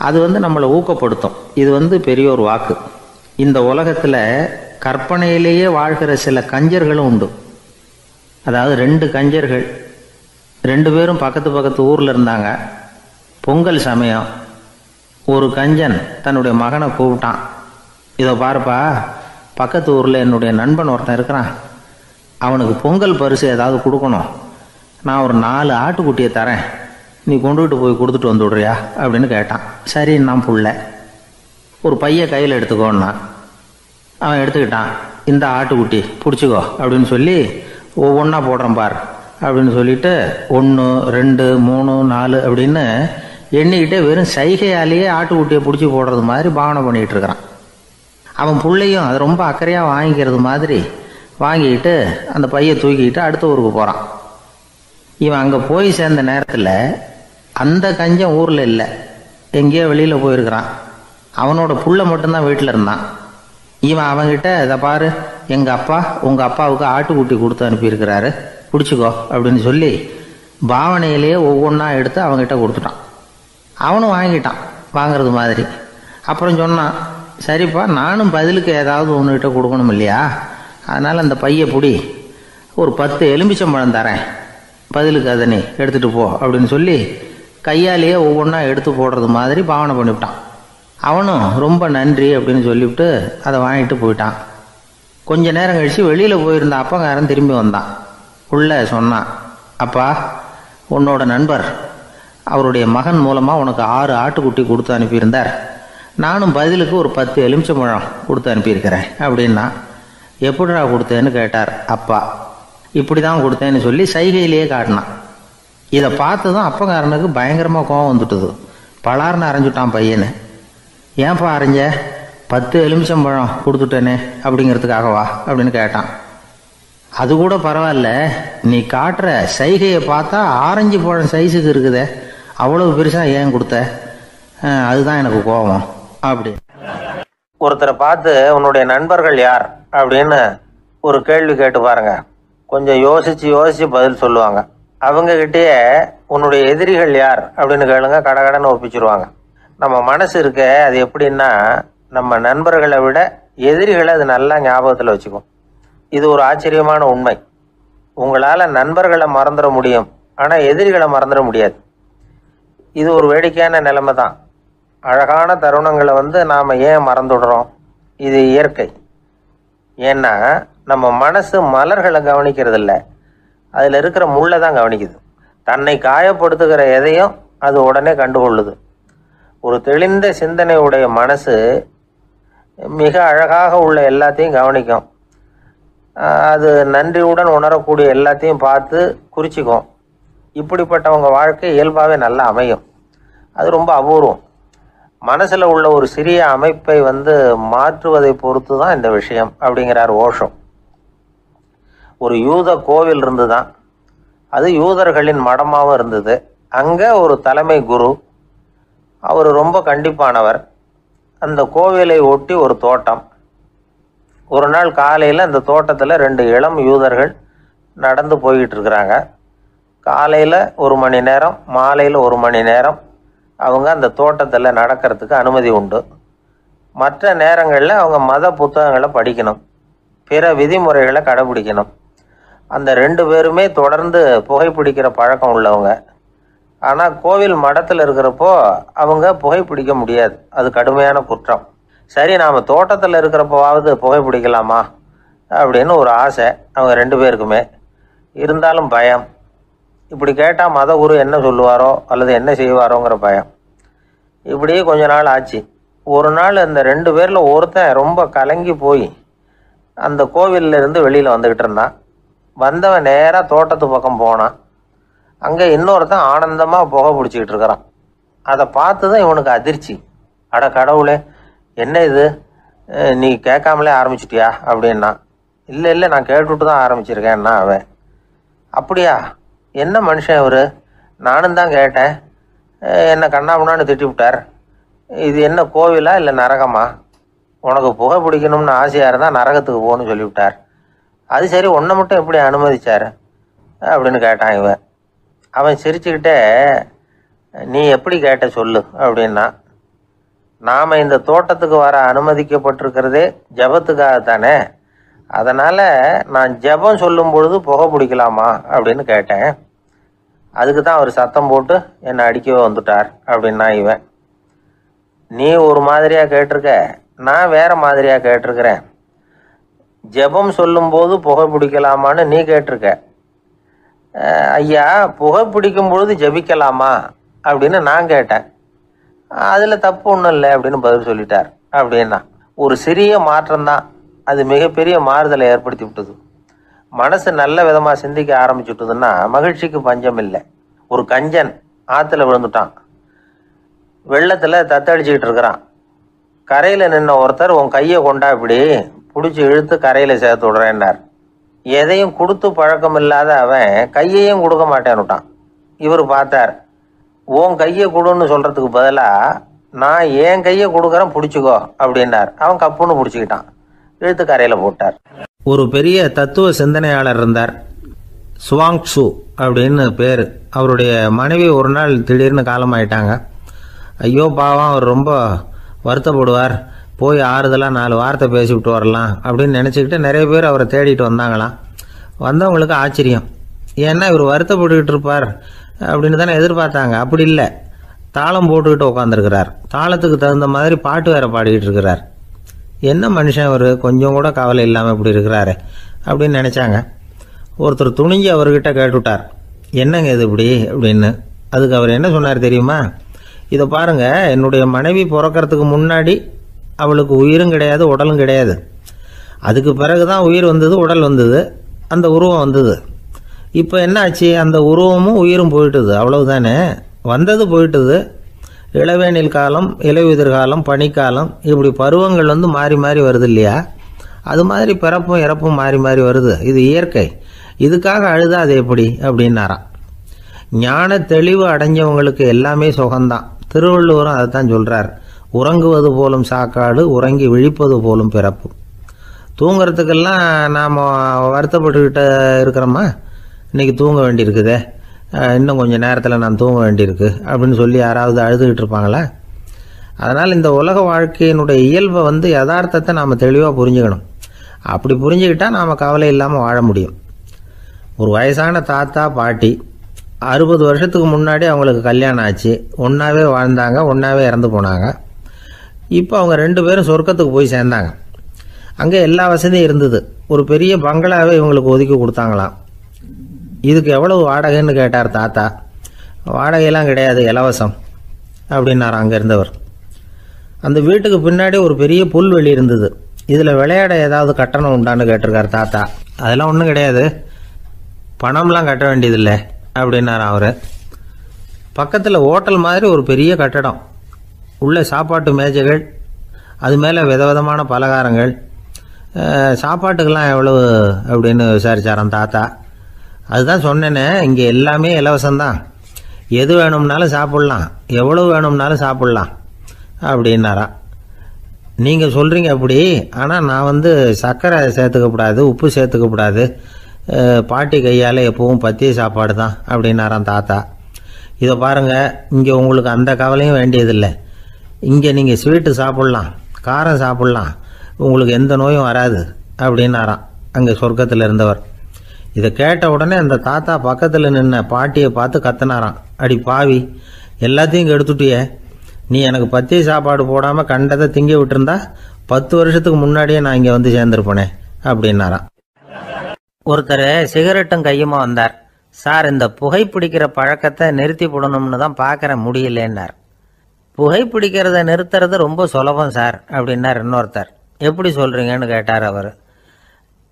அது நம்மளை ஊக்கப்படுத்தும். இது பெரியோர் வாக்கு. இந்த உலகத்தில் கற்பனையிலேயே வாழ்கிற சில கஞ்சர்களும் உண்டு. அதாவது 2 கஞ்சர்கள் 2 பேரும் பக்கத்து ஊரில் இருந்தாங்க. பொங்கல் சமயம் ஒரு கஞ்சன் தன்னுடைய மகனை கூப்பிட்டான். இதோ பாருப்பா, பக்கத்து ஊரில் என்னுடைய நண்பன் ஒருத்தன் இருக்கிறான், அவனுக்கு பொங்கல் பரிசு ஏதாவது கொடுக்கணும், நான் ஒரு 4 ஆட்டுக்குட்டியை தரேன், நீ கொண்டுகிட்டு போய் கொடுத்துட்டு வந்து விடுறியா அப்படின்னு கேட்டான். சரி, நான் புள்ள ஒரு பைய கையில் எடுத்துக்கோன்னா அவன் எடுத்துக்கிட்டான். இந்த ஆட்டுக்குட்டி பிடிச்சிக்கோ அப்படின்னு சொல்லி ஒவ்வொன்றா போடுறேன் பார் அப்படின்னு சொல்லிட்டு 1 2 3 4 அப்படின்னு எண்ணிக்கிட்டே வெறும் சைகையாலேயே ஆட்டுக்குட்டியை பிடிச்சி போடுறது மாதிரி பாவனை பண்ணிகிட்டு இருக்கிறான். அவன் பிள்ளையும் அது ரொம்ப அக்கறையாக வாங்கிக்கிறது மாதிரி வாங்கிக்கிட்டு அந்த பையை தூக்கிக்கிட்டு அடுத்த ஊருக்கு போகிறான். இவன் அங்கே போய் சேர்ந்த நேரத்தில் அந்த கஞ்சன் ஊரில் இல்லை, எங்கேயோ வெளியில் போயிருக்கிறான். அவனோட புள்ள மட்டும்தான் வீட்டில் இருந்தான். இவன் அவன்கிட்ட, இதை பாரு, எங்கள் அப்பா உங்கள் அப்பாவுக்கு ஆட்டுக்குட்டி கொடுத்து அனுப்பியிருக்கிறாரு, பிடிச்சிக்கோ அப்படின்னு சொல்லி பாவனையிலேயே ஒவ்வொன்றா எடுத்து அவங்ககிட்ட கொடுத்துட்டான். அவனும் வாங்கிட்டான் வாங்கிறது மாதிரி. அப்புறம் சொன்னான், சரிப்பா, நானும் பதிலுக்கு ஏதாவது ஒன்றுகிட்ட கொடுக்கணும் இல்லையா, அதனால் அந்த பையை பிடி, ஒரு 10 எலுமிச்சம்பழம் தரேன், பதிலுக்கு அதை நீ எடுத்துகிட்டு போ அப்படின்னு சொல்லி கையாலேயே ஒவ்வொன்றா எடுத்து போடுறது மாதிரி பாவனை பண்ணிவிட்டான். அவனும் ரொம்ப நன்றி அப்படின்னு சொல்லிவிட்டு அதை வாங்கிட்டு போயிட்டான். கொஞ்ச நேரம் கழித்து வெளியில் போயிருந்த அப்பங்காரன் திரும்பி வந்தான். உள்ள சொன்னான், அப்பா, உன்னோட நண்பர் அவருடைய மகன் மூலமாக உனக்கு 6 ஆட்டுக்குட்டி கொடுத்து அனுப்பியிருந்தார், நானும் பதிலுக்கு ஒரு 10 எலுமிச்சம்பழம் கொடுத்து அனுப்பியிருக்கிறேன் அப்படின்னா. எப்படிடா கொடுத்தேன்னு கேட்டார் அப்பா. இப்படி தான் கொடுத்தேன்னு சொல்லி சைகையிலேயே காட்டினான். இதை பார்த்ததும் அப்பங்காரனுக்கு பயங்கரமாக கோபம் வந்துட்டுது. பலார்னு அரைஞ்சுட்டான் பையனை. ஏன்ப்பா அரைஞ்ச? 10 எலுமிச்சம்பழம் கொடுத்துட்டேனே அப்படிங்கிறதுக்காகவா அப்படின்னு கேட்டான். அது கூட பரவாயில்ல, நீ காட்டுற சைகையை பார்த்தா ஆரஞ்சு பழம் சைஸுக்கு இருக்குதே, அவ்வளவு பெருசாக ஏன் கொடுத்த? அதுதான் எனக்கு கோபம் அப்படி. ஒருத்தரை பார்த்து உன்னுடைய நண்பர்கள் யார் அப்படின்னு ஒரு கேள்வி கேட்டு பாருங்க. கொஞ்சம் யோசிச்சு பதில் சொல்லுவாங்க. அவங்க கிட்டேயே உன்னுடைய எதிரிகள் யார் அப்படின்னு கேளுங்க, கடகடன்னு ஒப்பிச்சிருவாங்க. நம்ம மனசு இருக்க, அது எப்படின்னா, நம்ம நண்பர்களை விட எதிரிகளை அது நல்லா ஞாபகத்தில் வச்சுக்கும். இது ஒரு ஆச்சரியமான உண்மை. உங்களால் நண்பர்களை மறந்துட முடியும், ஆனால் எதிரிகளை மறந்துட முடியாது. இது ஒரு வேடிக்கையான நிலைமை தான். அழகான தருணங்களை நாம் ஏன் மறந்துடுறோம்? இது இயற்கை. ஏன்னா நம்ம மனசு மலர்களை கவனிக்கிறது இல்லை, அதில் இருக்கிற முள்ளை தான் கவனிக்குது. தன்னை காயப்படுத்துகிற எதையும் அது உடனே கண்டுகொள்ளுது. ஒரு தெளிந்த சிந்தனை உடைய மனசு மிக அழகாக உள்ள எல்லாத்தையும் கவனிக்கும். அது நன்றியுடன் உணரக்கூடிய எல்லாத்தையும் பார்த்து குறிச்சிக்கும். இப்படிப்பட்டவங்க வாழ்க்கை இயல்பாகவே நல்லா அமையும். அது ரொம்ப அபூர்வம். மனசில் உள்ள ஒரு சிறிய அமைப்பை மாற்றுவதை பொறுத்து தான் இந்த விஷயம் அப்படிங்கிறார் ஓஷோ. ஒரு யூத கோவில் இருந்து தான், அது யூதர்களின் மடமாகவும் இருந்தது. அங்கே ஒரு தலைமை குரு, அவர் ரொம்ப கண்டிப்பானவர். அந்த கோவிலை ஒட்டி ஒரு தோட்டம். ஒரு நாள் காலையில் அந்த தோட்டத்தில் 2 இளம் யூதர்கள் நடந்து போய்கிட்டு இருக்கிறாங்க. காலையில் 1 மணி நேரம், மாலையில் 1 மணி நேரம் அவங்க அந்த தோட்டத்தில் நடக்கிறதுக்கு அனுமதி உண்டு. மற்ற நேரங்களில் அவங்க மத புத்தகங்களை படிக்கணும், பிற விதிமுறைகளை கடைபிடிக்கணும். அந்த 2 பேருமே தொடர்ந்து புகைப்பிடிக்கிற பழக்கம் உள்ளவங்க. ஆனால் கோவில் மடத்தில் இருக்கிறப்போ அவங்க புகைப்பிடிக்க முடியாது, அது கடுமையான குற்றம். சரி, நாம் தோட்டத்தில் இருக்கிறப்போவாவது புகைப்பிடிக்கலாமா அப்படின்னு ஒரு ஆசை அவங்க 2 பேருக்குமே. இருந்தாலும் பயம். இப்படி கேட்டால் மதகுரு என்ன சொல்லுவாரோ அல்லது என்ன செய்வாரோங்கிற பயம். இப்படியே கொஞ்ச நாள் ஆச்சு. ஒரு நாள் அந்த 2 பேரில் ஒருத்தன் ரொம்ப கலங்கி போய் அந்த கோவிலில் இருந்து வெளியில் வந்துக்கிட்டு இருந்தான். வந்தவன் நேராக தோட்டத்து பக்கம் போனான். அங்கே இன்னொருத்தன் ஆனந்தமாக புகை பிடிச்சிக்கிட்டு இருக்கிறான். அதை பார்த்து தான் இவனுக்கு அதிர்ச்சி. அட கடவுளே, என்ன இது, நீ கேட்காமலே ஆரம்பிச்சிட்டியா அப்படின்னா. இல்லை, நான் கேட்டுவிட்டு தான் ஆரம்பிச்சிருக்கேன்னா அவன். அப்படியா, என்ன மனுஷன் இவர், நானும் தான் கேட்டேன், என்னை கண்ணாமுன்னான்னு திட்டி விட்டார். இது என்ன கோவிலா இல்லை நரகமா? உனக்கு புகை பிடிக்கணும்னு ஆசையாக இருந்தால் நரகத்துக்கு போகணும்னு சொல்லிவிட்டார். அது சரி, உன்னை மட்டும் எப்படி அனுமதிச்சார் அப்படின்னு கேட்டான் இவன். அவன் சிரிச்சுக்கிட்டே, நீ எப்படி கேட்ட சொல்லு அப்படின்னா, நாம் இந்த தோட்டத்துக்கு வர அனுமதிக்கப்பட்டிருக்கிறதே ஜபத்துக்காகத்தானே, அதனால் நான் ஜபம் சொல்லும் பொழுது புகை பிடிக்கலாமா அப்படின்னு கேட்டேன். அதுக்கு தான் அவர் சத்தம் போட்டு என்னை அடிக்கவே வந்துட்டார் அப்படின்னா இவன். நீ ஒரு மாதிரியாக கேட்டிருக்க, நான் வேற மாதிரியாக கேட்டிருக்கிறேன். ஜெபம் சொல்லும்போது புகை பிடிக்கலாமான்னு நீ கேட்டிருக்க. ஐயா, புகை பிடிக்கும் பொழுது ஜெபிக்கலாமா அப்படின்னு நான் கேட்டேன். அதில் தப்பு ஒன்றும் இல்லை அப்படின்னு பதில் சொல்லிட்டார் அப்படின்னா. ஒரு சிறிய மாற்றம்தான் அது மிகப்பெரிய மாறுதலை ஏற்படுத்தி விட்டது. மனசு நல்ல விதமாக சிந்திக்க ஆரம்பிச்சுட்டுதுன்னா மகிழ்ச்சிக்கு பஞ்சம் இல்லை. ஒரு கஞ்சன் ஆற்றுல விழுந்துட்டான், வெள்ளத்தில் தத்தடிச்சுக்கிட்டு இருக்கிறான். கரையில் நின்ன ஒருத்தர், உன் கையை கொண்டா இப்படி பிடிச்சி இழுத்து கரையில் சேர்த்து விடுறேன்னார். எதையும் கொடுத்து பழக்கம் இல்லாத அவன் கையையும் கொடுக்க மாட்டேன்னுட்டான். இவர் பார்த்தார், உன் கையை கொடுன்னு சொல்கிறதுக்கு பதிலாக நான் என் கையை கொடுக்குறேன் பிடிச்சிக்கோ அப்படின்னார். அவன் கப்புன்னு பிடிச்சிக்கிட்டான், இழுத்து கரையில் போட்டார். ஒரு பெரிய தத்துவ சிந்தனையாளர் இருந்தார், சுவாங்சு அப்படின்னு பேர். அவருடைய மனைவி ஒரு நாள் திடீர்னு காலமாயிட்டாங்க. ஐயோ பாவம், அவர் ரொம்ப வருத்தப்படுவார், போய் ஆறுதலாக 4 வார்த்தை பேசிவிட்டு வரலாம் அப்படின்னு நினச்சிக்கிட்டு நிறைய பேர் அவரை தேடிட்டு வந்தாங்களாம். வந்தவங்களுக்கு ஆச்சரியம், ஏன்னா இவர் வருத்தப்பட்டுக்கிட்டு இருப்பார் அப்படின்னு தானே எதிர்பார்த்தாங்க. அப்படி இல்லை, தாளம் போட்டுக்கிட்டு உட்காந்துருக்கிறார். தாளத்துக்கு தகுந்த மாதிரி பாட்டு வேற பாடிக்கிட்டு இருக்கிறார். என்ன மனுஷன் அவர், கொஞ்சம் கூட கவலை இல்லாமல் இப்படி இருக்கிறாரு அப்படின்னு நினச்சாங்க. ஒருத்தர் துணிஞ்சு அவர்கிட்ட கேட்டுவிட்டார், என்னங்க இது இப்படி அப்படின்னு. அதுக்கு அவர் என்ன சொன்னார் தெரியுமா? இதை பாருங்க, என்னுடைய மனைவி பிறக்கிறதுக்கு முன்னாடி அவளுக்கு உயிரும் கிடையாது, உடலும் கிடையாது. அதுக்கு பிறகு தான் உயிர் வந்தது, உடல் வந்தது, அந்த உருவம் வந்தது. இப்போ என்ன ஆச்சு? அந்த உருவமும் உயிரும் போயிட்டுது, அவ்வளவுதானே. வந்தது போயிட்டுது. இளவேனில் காலம், இலையுதிர் காலம், பனிக்காலம், இப்படி பருவங்கள் மாறி மாறி வருது இல்லையா? அது மாதிரி பிறப்பும் இறப்பும் மாறி மாறி வருது. இது இயற்கை. இதுக்காக அழுதா அது எப்படி அப்படின்னாராம். ஞான தெளிவு அடைஞ்சவங்களுக்கு எல்லாமே சுகம்தான். திருவள்ளுவரும் அதை தான் சொல்கிறார், உறங்குவது போலும் சாக்காடு, உறங்கி விழிப்பது போலும் பிறப்பு. தூங்கிறதுக்கெல்லாம் நாம் வருத்தப்பட்டுக்கிட்ட இருக்கிறோமா? இன்றைக்கி தூங்க வேண்டியிருக்குதே, இன்னும் கொஞ்சம் நேரத்தில் நான் தூங்க வேண்டியிருக்கு அப்படின்னு சொல்லி யாராவது அழுதுகிட்டு இருப்பாங்களா? அதனால் இந்த உலக வாழ்க்கையினுடைய இயல்பை யதார்த்தத்தை நாம் தெளிவாக புரிஞ்சுக்கணும். அப்படி புரிஞ்சுக்கிட்டால் நாம் கவலை இல்லாமல் வாழ முடியும். ஒரு வயசான தாத்தா பாட்டி 60 வருஷத்துக்கு முன்னாடி அவங்களுக்கு கல்யாணம் ஆச்சு, ஒன்றாவே வாழ்ந்தாங்க, ஒன்றாவே இறந்து போனாங்க. இப்போ அவங்க 2 பேரும் சொர்க்கத்துக்கு போய் சேர்ந்தாங்க. அங்கே எல்லா வசதியும் இருந்தது. ஒரு பெரிய பங்களாவே இவங்களுக்கு ஒதுக்கி கொடுத்தாங்களாம். இதுக்கு எவ்வளவு வாடகைன்னு கேட்டார் தாத்தா. வாடகையெல்லாம் கிடையாது, இலவசம் அப்படின்னார் அங்கே இருந்தவர். அந்த வீட்டுக்கு பின்னாடி ஒரு பெரிய புல்வெளி இருந்தது. இதில் விளையாட ஏதாவது கட்டணம் உண்டான்னு கேட்டிருக்கார் தாத்தா. அதெல்லாம் ஒன்றும் கிடையாது, பணம்லாம் கட்ட வேண்டியதில்லை அப்படின்னார் அவர். பக்கத்தில் ஹோட்டல் மாதிரி ஒரு பெரிய கட்டடம், உள்ள சாப்பாட்டு மேஜைகள், அது மேலே விதவிதமான பலகாரங்கள். சாப்பாட்டுக்கெல்லாம் எவ்வளவு அப்படின்னு விசாரிச்சாராம் தாத்தா. அதுதான் சொன்னேனே, இங்கே எல்லாமே இலவசம்தான், எது வேணும்னாலும் சாப்பிட்லாம், எவ்வளவு வேணும்னாலும் சாப்பிட்லாம் அப்படின்னாராம். நீங்கள் சொல்கிறீங்க அப்படி, ஆனால் நான் சர்க்கரை சேர்த்துக்கக்கூடாது, உப்பு சேர்த்துக்கக்கூடாது, பாட்டி கையால் எப்பவும் பத்திய சாப்பாடு தான் அப்படின்னாராம் தாத்தா. இதை பாருங்கள், இங்கே உங்களுக்கு அந்த கவலையும் வேண்டியதில்லை. இங்கே நீங்கள் ஸ்வீட்டு சாப்பிட்லாம், காரம் சாப்பிட்லாம், உங்களுக்கு எந்த நோயும் வராது அப்படின்னாராம் அங்கே சொர்க்கத்தில் இருந்தவர். இதை கேட்ட உடனே அந்த தாத்தா பக்கத்தில் நின்ன பாட்டியை பார்த்து கத்தினாராம், அடி பாவி, எல்லாத்தையும் கெடுத்துட்டியே, நீ எனக்கு பத்திய சாப்பாடு போடாமல் கண்டதை திங்க விட்டுருந்தா 10 வருஷத்துக்கு முன்னாடியே நான் இங்கே சேர்ந்துருப்பேனே அப்படின்னாராம். ஒருத்தர் சிகரெட்டும் கையுமா வந்தார். சார், இந்த புகைப்பிடிக்கிற பழக்கத்தை நிறுத்தி போடணும்னு தான் பார்க்குற, முடியலன்னார். புகைப்பிடிக்கிறத நிறுத்துறது ரொம்ப சுலபம் சார் அப்படின்னார் இன்னொருத்தர். எப்படி சொல்கிறீங்கன்னு கேட்டார் அவர்.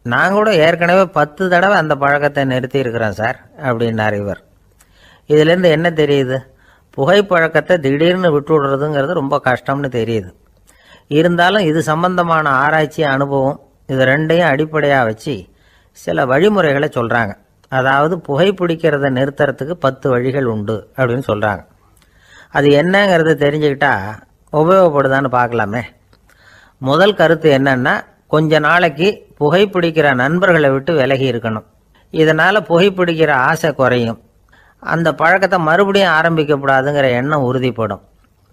நான் கூட ஏற்கனவே 10 தடவை அந்த பழக்கத்தை நிறுத்தி இருக்கிறேன் சார் அப்படின்னார் இவர். இதுலேருந்து என்ன தெரியுது? புகைப்பழக்கத்தை திடீர்னு விட்டு விடுறதுங்கிறது ரொம்ப கஷ்டம்னு தெரியுது. இருந்தாலும் இது சம்பந்தமான ஆராய்ச்சி, அனுபவம், இது ரெண்டையும் அடிப்படையாக வச்சு சில வழிமுறைகளை சொல்கிறாங்க. அதாவது புகைப்பிடிக்கிறத நிறுத்துறதுக்கு 10 வழிகள் உண்டு அப்படின்னு சொல்கிறாங்க. அது என்னங்கிறத தெரிஞ்சுக்கிட்டா உபயோகப்படுதான்னு பார்க்கலாமே. முதல் கருத்து என்னன்னா, கொஞ்ச நாளைக்கு புகைப்பிடிக்கிற நண்பர்களை விட்டு விலகி இருக்கணும். இதனால் புகைப்பிடிக்கிற ஆசை குறையும். அந்த பழக்கத்தை மறுபடியும் ஆரம்பிக்கப்படாதுங்கிற எண்ணம் உறுதிப்படும்.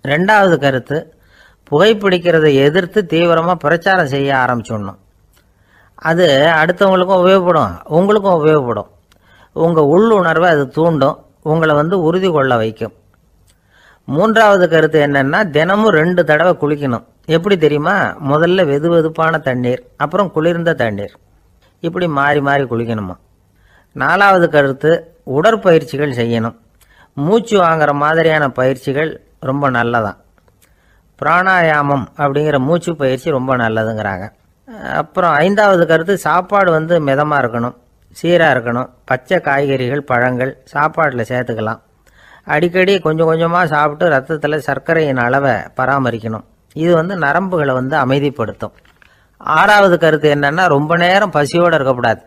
ரெண்டாவது கருத்து, புகைப்பிடிக்கிறதை எதிர்த்து தீவிரமாக பிரச்சாரம் செய்ய ஆரம்பிச்சிடணும். அது அடுத்தவங்களுக்கும் உபயோகப்படும், உங்களுக்கும் உபயோகப்படும். உங்கள் உள்ளுணர்வை அது தூண்டும், உங்களை உறுதி கொள்ள வைக்கும். மூன்றாவது கருத்து என்னன்னா, தினமும் 2 தடவை குளிக்கணும். எப்படி தெரியுமா? முதல்ல வெது வெதுப்பான தண்ணீர், அப்புறம் குளிர்ந்த தண்ணீர், இப்படி மாறி மாறி குளிக்கணுமா. நாலாவது கருத்து, உடற்பயிற்சிகள் செய்யணும். மூச்சு வாங்குற மாதிரியான பயிற்சிகள் ரொம்ப நல்லதான். பிராணாயாமம் அப்படிங்கிற மூச்சு பயிற்சி ரொம்ப நல்லதுங்கிறாங்க. அப்புறம் ஐந்தாவது கருத்து, சாப்பாடு மிதமாக இருக்கணும், சீராக இருக்கணும். பச்சை காய்கறிகள், பழங்கள் சாப்பாட்டில் சேர்த்துக்கலாம். அடிக்கடி கொஞ்சம் கொஞ்சமாக சாப்பிட்டு ரத்தத்தில் சர்க்கரையின் அளவை பராமரிக்கணும். இது நரம்புகளை அமைதிப்படுத்தும். ஆறாவது கருத்து என்னன்னா, ரொம்ப நேரம் பசியோடு இருக்கக்கூடாது.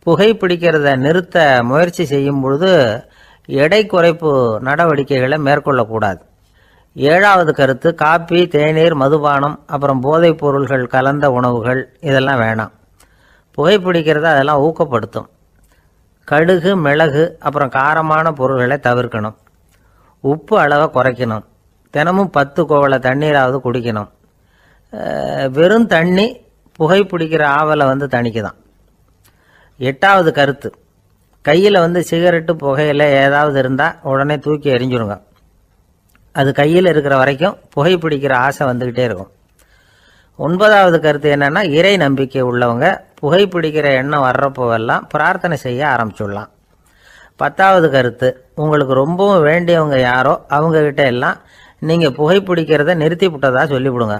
புகைப்பிடிக்கிறத நிறுத்த முயற்சி செய்யும் பொழுது எடை குறைப்பு நடவடிக்கைகளை மேற்கொள்ளக்கூடாது. ஏழாவது கருத்து, காப்பி, தேநீர், மதுபானம், அப்புறம் போதைப் பொருள்கள் கலந்த உணவுகள் இதெல்லாம் வேணாம். புகைப்பிடிக்கிறத அதெல்லாம் ஊக்கப்படுத்தும். கடுகு, மிளகு, அப்புறம் காரமான பொருள்களை தவிர்க்கணும். உப்பு அளவை குறைக்கணும். தினமும் 10 கோவலை தண்ணீராவது குடிக்கணும். வெறும் தண்ணி புகைப்பிடிக்கிற ஆவலை தணிக்குதான். எட்டாவது கருத்து, கையில் சிகரெட்டு, புகையில ஏதாவது இருந்தால் உடனே தூக்கி எறிஞ்சிருங்க. அது கையில் இருக்கிற வரைக்கும் புகைப்பிடிக்கிற ஆசை வந்துக்கிட்டே இருக்கும். 9வது கருத்து என்னன்னா, இறை நம்பிக்கை உள்ளவங்க புகைப்பிடிக்கிற எண்ணம் வர்றப்போவெல்லாம் பிரார்த்தனை செய்ய ஆரம்பிச்சுடலாம். 10வது கருத்து, உங்களுக்கு ரொம்பவும் வேண்டியவங்க யாரோ அவங்கக்கிட்ட எல்லாம் நீங்கள் புகைப்பிடிக்கிறத நிறுத்தி விட்டதா சொல்லிவிடுங்க.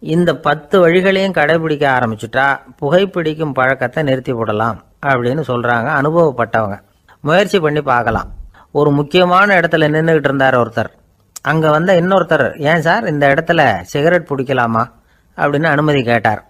இந்த 10 வழிகளையும் கடைபிடிக்க ஆரம்பிச்சுட்டா புகைப்பிடிக்கும் பழக்கத்தை நிறுத்தி விடலாம் அப்படின்னு சொல்கிறாங்க அனுபவப்பட்டவங்க. முயற்சி பண்ணி பார்க்கலாம். ஒரு முக்கியமான இடத்துல நின்றுக்கிட்டு இருந்தார் ஒருத்தர். அங்கே இன்னொருத்தர், ஏன் சார் இந்த இடத்துல சிகரெட் பிடிக்கலாமா அப்படின்னு அனுமதி கேட்டார்.